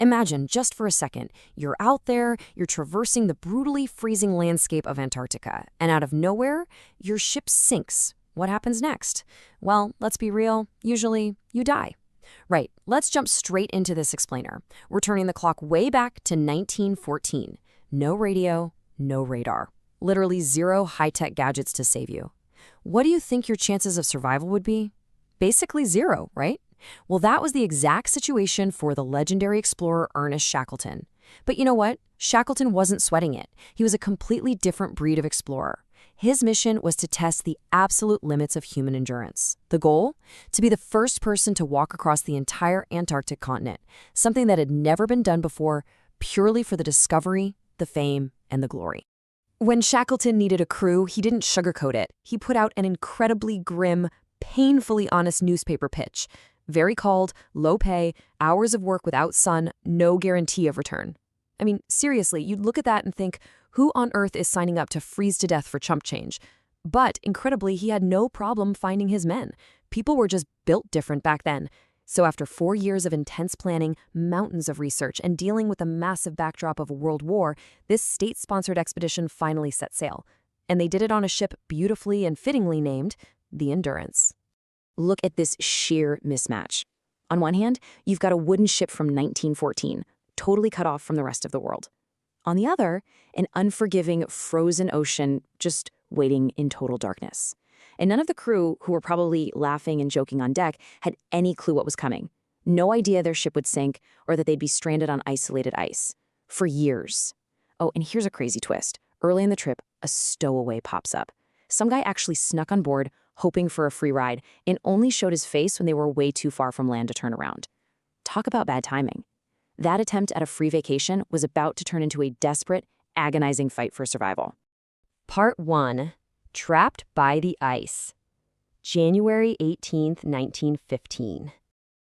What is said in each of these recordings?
Imagine, just for a second, you're out there, you're traversing the brutally freezing landscape of Antarctica, and out of nowhere, your ship sinks. What happens next? Well, let's be real, usually you die. Right, let's jump straight into this explainer. We're turning the clock way back to 1914. No radio, no radar. Literally zero high-tech gadgets to save you. What do you think your chances of survival would be? Basically zero, right? Well, that was the exact situation for the legendary explorer Ernest Shackleton. But you know what? Shackleton wasn't sweating it. He was a completely different breed of explorer. His mission was to test the absolute limits of human endurance. The goal? To be the first person to walk across the entire Antarctic continent, something that had never been done before, purely for the discovery, the fame, and the glory. When Shackleton needed a crew, he didn't sugarcoat it. He put out an incredibly grim, painfully honest newspaper pitch. Very cold, low pay, hours of work without sun, no guarantee of return. I mean, seriously, you'd look at that and think, who on earth is signing up to freeze to death for chump change? But, incredibly, he had no problem finding his men. People were just built different back then. So after 4 years of intense planning, mountains of research, and dealing with the massive backdrop of a world war, this state-sponsored expedition finally set sail. And they did it on a ship beautifully and fittingly named the Endurance. Look at this sheer mismatch. On one hand, you've got a wooden ship from 1914, totally cut off from the rest of the world. On the other, an unforgiving, frozen ocean just waiting in total darkness. And none of the crew, who were probably laughing and joking on deck, had any clue what was coming. No idea their ship would sink or that they'd be stranded on isolated ice. For years. Oh, and here's a crazy twist. Early in the trip, a stowaway pops up. Some guy actually snuck on board, hoping for a free ride, and only showed his face when they were way too far from land to turn around. Talk about bad timing. That attempt at a free vacation was about to turn into a desperate, agonizing fight for survival. Part 1. Trapped by the Ice. January 18th, 1915.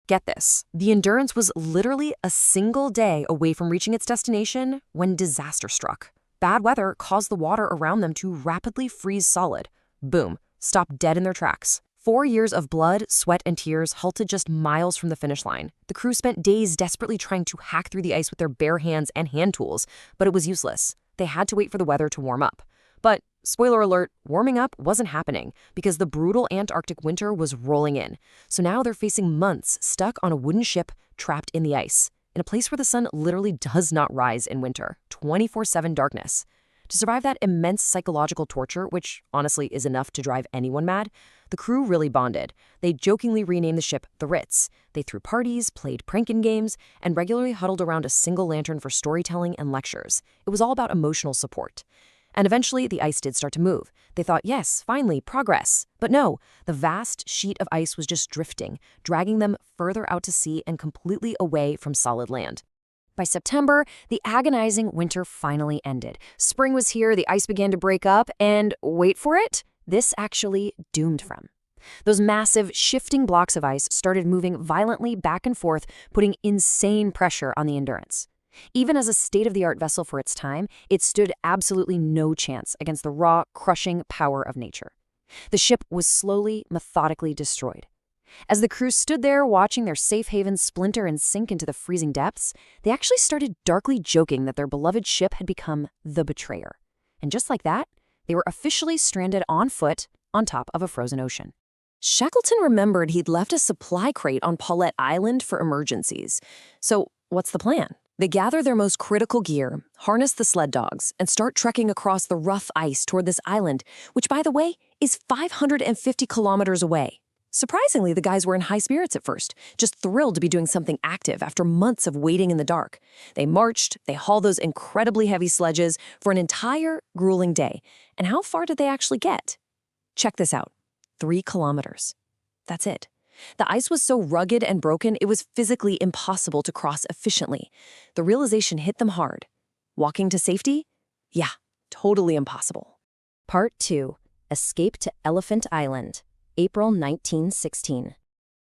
Get this. The Endurance was literally a single day away from reaching its destination when disaster struck. Bad weather caused the water around them to rapidly freeze solid. Boom. Stopped dead in their tracks. 4 years of blood, sweat, and tears halted just miles from the finish line. The crew spent days desperately trying to hack through the ice with their bare hands and hand tools, but it was useless. They had to wait for the weather to warm up. But, spoiler alert, warming up wasn't happening because the brutal Antarctic winter was rolling in. So now they're facing months stuck on a wooden ship trapped in the ice, in a place where the sun literally does not rise in winter, 24/7 darkness. To survive that immense psychological torture, which honestly is enough to drive anyone mad, the crew really bonded. They jokingly renamed the ship the Ritz. They threw parties, played pranking games, and regularly huddled around a single lantern for storytelling and lectures. It was all about emotional support. And eventually, the ice did start to move. They thought, yes, finally, progress. But no, the vast sheet of ice was just drifting, dragging them further out to sea and completely away from solid land. By September, the agonizing winter finally ended. Spring was here, the ice began to break up, and wait for it, this actually doomed from. Those massive, shifting blocks of ice started moving violently back and forth, putting insane pressure on the Endurance. Even as a state-of-the-art vessel for its time, it stood absolutely no chance against the raw, crushing power of nature. The ship was slowly, methodically destroyed. As the crew stood there watching their safe haven splinter and sink into the freezing depths, they actually started darkly joking that their beloved ship had become the betrayer. And just like that, they were officially stranded on foot on top of a frozen ocean. Shackleton remembered he'd left a supply crate on Paulette Island for emergencies. So what's the plan? They gather their most critical gear, harness the sled dogs, and start trekking across the rough ice toward this island, which, by the way, is 550 kilometers away. Surprisingly, the guys were in high spirits at first, just thrilled to be doing something active after months of waiting in the dark. They marched, they hauled those incredibly heavy sledges for an entire grueling day. And how far did they actually get? Check this out. 3 kilometers. That's it. The ice was so rugged and broken, it was physically impossible to cross efficiently. The realization hit them hard. Walking to safety? Yeah, totally impossible. Part 2. Escape to Elephant Island. April 1916.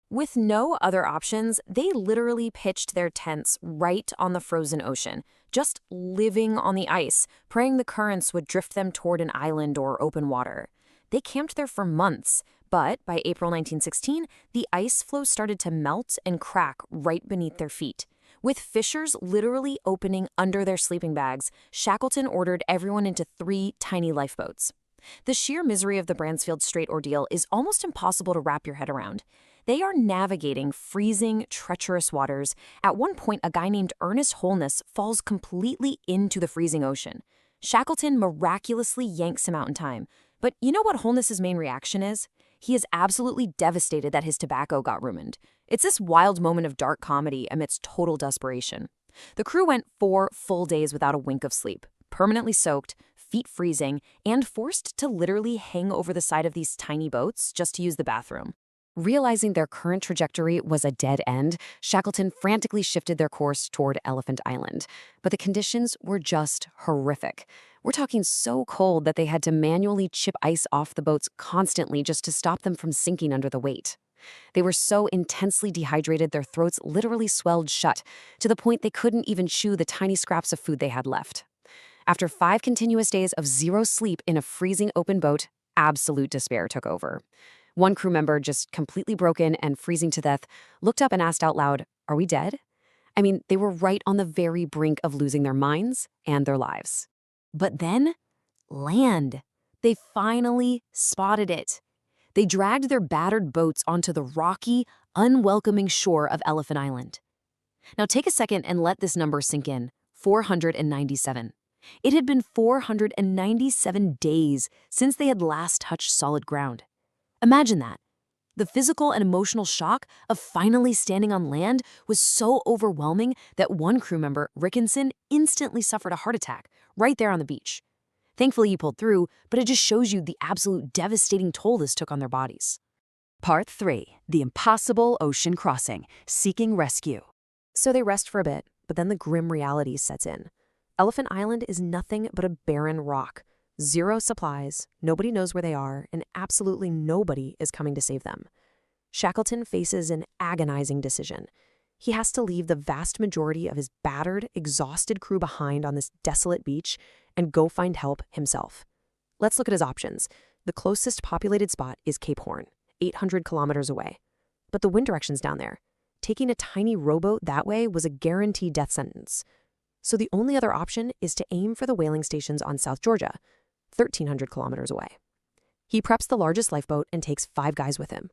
With no other options, they literally pitched their tents right on the frozen ocean, just living on the ice, praying the currents would drift them toward an island or open water. They camped there for months, but by April 1916, the ice floe started to melt and crack right beneath their feet. With fissures literally opening under their sleeping bags, Shackleton ordered everyone into 3 tiny lifeboats. The sheer misery of the Bransfield Strait ordeal is almost impossible to wrap your head around. They are navigating freezing, treacherous waters. At one point, a guy named Ernest Holness falls completely into the freezing ocean. Shackleton miraculously yanks him out in time. But you know what Holness's main reaction is? He is absolutely devastated that his tobacco got ruined. It's this wild moment of dark comedy amidst total desperation. The crew went 4 full days without a wink of sleep, permanently soaked, feet freezing, and forced to literally hang over the side of these tiny boats just to use the bathroom. Realizing their current trajectory was a dead end, Shackleton frantically shifted their course toward Elephant Island. But the conditions were just horrific. We're talking so cold that they had to manually chip ice off the boats constantly just to stop them from sinking under the weight. They were so intensely dehydrated their throats literally swelled shut, to the point they couldn't even chew the tiny scraps of food they had left. After 5 continuous days of zero sleep in a freezing open boat, absolute despair took over. One crew member, just completely broken and freezing to death, looked up and asked out loud, "Are we dead?" I mean, they were right on the very brink of losing their minds and their lives. But then, land. They finally spotted it. They dragged their battered boats onto the rocky, unwelcoming shore of Elephant Island. Now take a second and let this number sink in. 497. It had been 497 days since they had last touched solid ground. Imagine that. The physical and emotional shock of finally standing on land was so overwhelming that one crew member, Rickinson, instantly suffered a heart attack right there on the beach. Thankfully, he pulled through, but it just shows you the absolute devastating toll this took on their bodies. Part 3. The Impossible Ocean Crossing, Seeking Rescue. So they rest for a bit, but then the grim reality sets in. Elephant Island is nothing but a barren rock. 0 supplies, nobody knows where they are, and absolutely nobody is coming to save them. Shackleton faces an agonizing decision. He has to leave the vast majority of his battered, exhausted crew behind on this desolate beach and go find help himself. Let's look at his options. The closest populated spot is Cape Horn, 800 kilometers away. But the wind direction's down there. Taking a tiny rowboat that way was a guaranteed death sentence. So the only other option is to aim for the whaling stations on South Georgia, 1,300 kilometers away. He preps the largest lifeboat and takes 5 guys with him.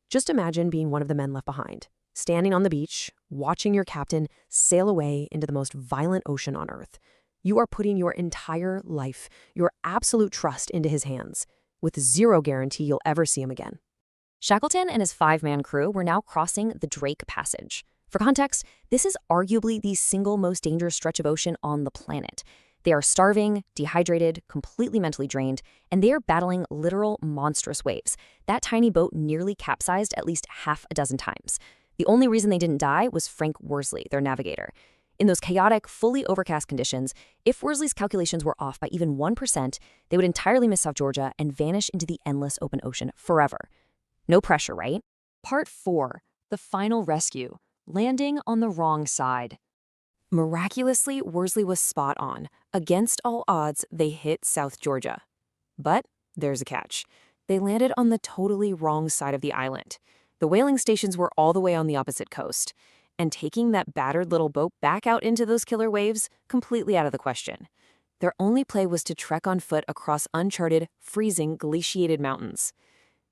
Just imagine being one of the men left behind, standing on the beach, watching your captain sail away into the most violent ocean on Earth. You are putting your entire life, your absolute trust into his hands, with 0 guarantee you'll ever see him again. Shackleton and his 5-man crew were now crossing the Drake Passage. For context, this is arguably the single most dangerous stretch of ocean on the planet. They are starving, dehydrated, completely mentally drained, and they are battling literal monstrous waves. That tiny boat nearly capsized at least half a dozen times. The only reason they didn't die was Frank Worsley, their navigator. In those chaotic, fully overcast conditions, if Worsley's calculations were off by even 1%, they would entirely miss South Georgia and vanish into the endless open ocean forever. No pressure, right? Part 4. The Final Rescue, Landing on the Wrong Side. Miraculously, Worsley was spot on. Against all odds, they hit South Georgia. But there's a catch. They landed on the totally wrong side of the island. The whaling stations were all the way on the opposite coast. And taking that battered little boat back out into those killer waves, completely out of the question. Their only play was to trek on foot across uncharted, freezing, glaciated mountains.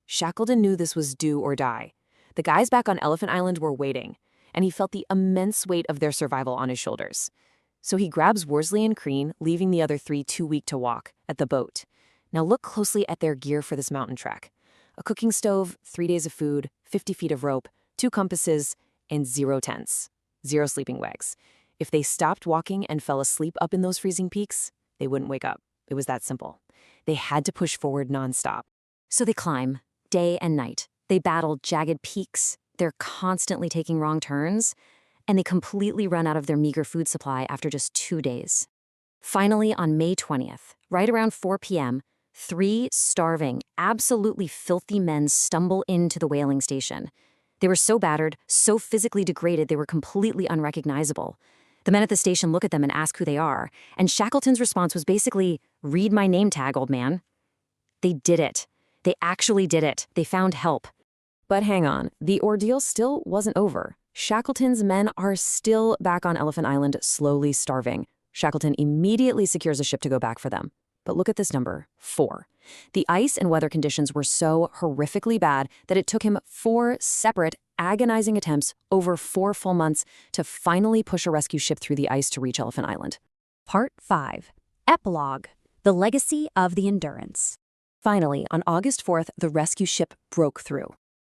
Shackleton knew this was do or die. The guys back on Elephant Island were waiting, and he felt the immense weight of their survival on his shoulders. So he grabs Worsley and Crean, leaving the other 3 too weak to walk, at the boat. Now look closely at their gear for this mountain trek. A cooking stove, 3 days of food, 50 feet of rope, 2 compasses, and 0 tents, 0 sleeping bags. If they stopped walking and fell asleep up in those freezing peaks, they wouldn't wake up. It was that simple. They had to push forward nonstop. So they climb, day and night. They battle jagged peaks. They're constantly taking wrong turns, and they completely run out of their meager food supply after just 2 days. Finally, on May 20th, right around 4 p.m., 3 starving, absolutely filthy men stumble into the whaling station. They were so battered, so physically degraded, they were completely unrecognizable. The men at the station look at them and ask who they are, and Shackleton's response was basically, "Read my name tag, old man." They did it. They actually did it. They found help. But hang on, the ordeal still wasn't over. Shackleton's men are still back on Elephant Island, slowly starving. Shackleton immediately secures a ship to go back for them. But look at this number, 4. The ice and weather conditions were so horrifically bad that it took him 4 separate, agonizing attempts over 4 full months to finally push a rescue ship through the ice to reach Elephant Island. Part 5. Epilogue. The Legacy of the Endurance. Finally, on August 4th, the rescue ship broke through.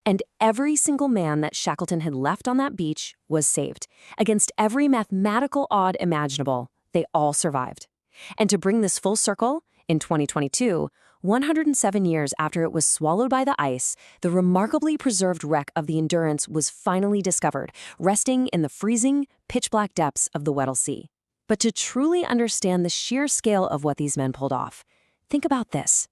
And every single man that Shackleton had left on that beach was saved. Against every mathematical odd imaginable, they all survived. And to bring this full circle, in 2022, 107 years after it was swallowed by the ice, the remarkably preserved wreck of the Endurance was finally discovered, resting in the freezing, pitch-black depths of the Weddell Sea. But to truly understand the sheer scale of what these men pulled off, think about this.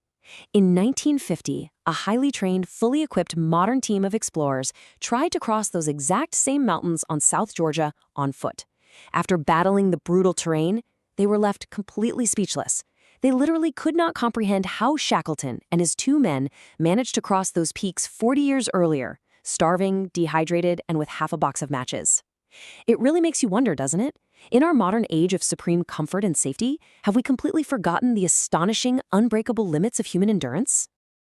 In 1950, a highly trained, fully equipped modern team of explorers tried to cross those exact same mountains on South Georgia on foot. After battling the brutal terrain, they were left completely speechless. They literally could not comprehend how Shackleton and his 2 men managed to cross those peaks 40 years earlier, starving, dehydrated, and with half a box of matches. It really makes you wonder, doesn't it? In our modern age of supreme comfort and safety, have we completely forgotten the astonishing, unbreakable limits of human endurance?